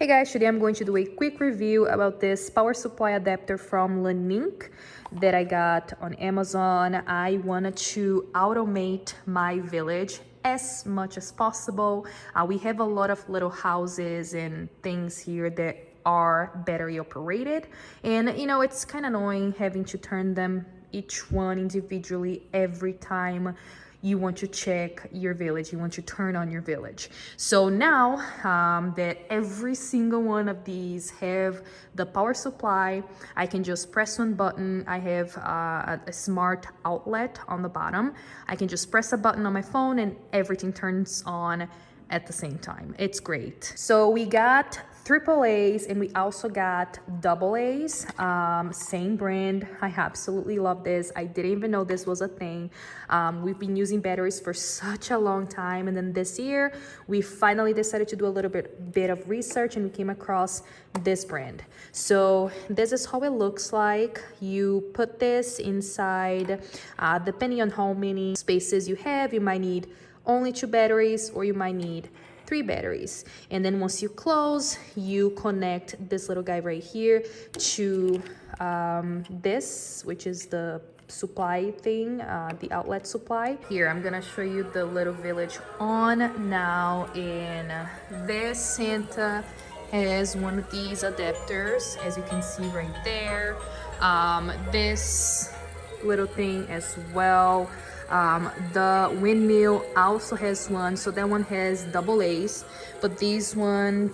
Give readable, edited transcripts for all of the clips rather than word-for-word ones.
Hey guys, today I'm going to do a quick review about this power supply adapter from Lenink that I got on Amazon. I wanted to automate my village as much as possible. We have a lot of little houses and things here that are battery operated, and you know, it's kind of annoying having to turn them each one individually every time you want to check your village, you want to turn on your village. So now that every single one of these have the power supply, I can just press one button. I have a smart outlet on the bottom. I can just press a button on my phone and everything turns on at the same time. It's great. So we got AAAs and we also got AA's, same brand. I absolutely love this. I didn't even know this was a thing. We've been using batteries for such a long time, and then this year we finally decided to do a little bit of research and we came across this brand. So this is how it looks like. You put this inside, depending on how many spaces you have, you might need only 2 batteries or you might need 3 batteries. And then once you close, you connect this little guy right here to this, which is the supply thing, the outlet supply. Here, I'm gonna show you the little village on now, and this Santa has one of these adapters, as you can see right there. This little thing as well. The windmill also has one, so that one has AA's, but this one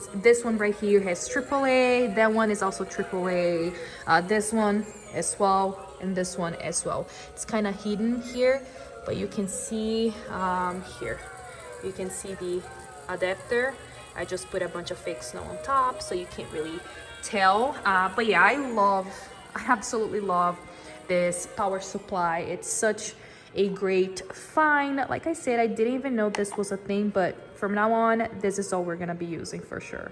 right here has AAA. That one is also AAA. This one as well, and this one as well. It's kind of hidden here, but you can see here. You can see the adapter. I just put a bunch of fake snow on top, so you can't really tell. But yeah, I absolutely love this power supply. It's such a great find. Like I said, I didn't even know this was a thing, but from now on, this is all we're gonna be using for sure.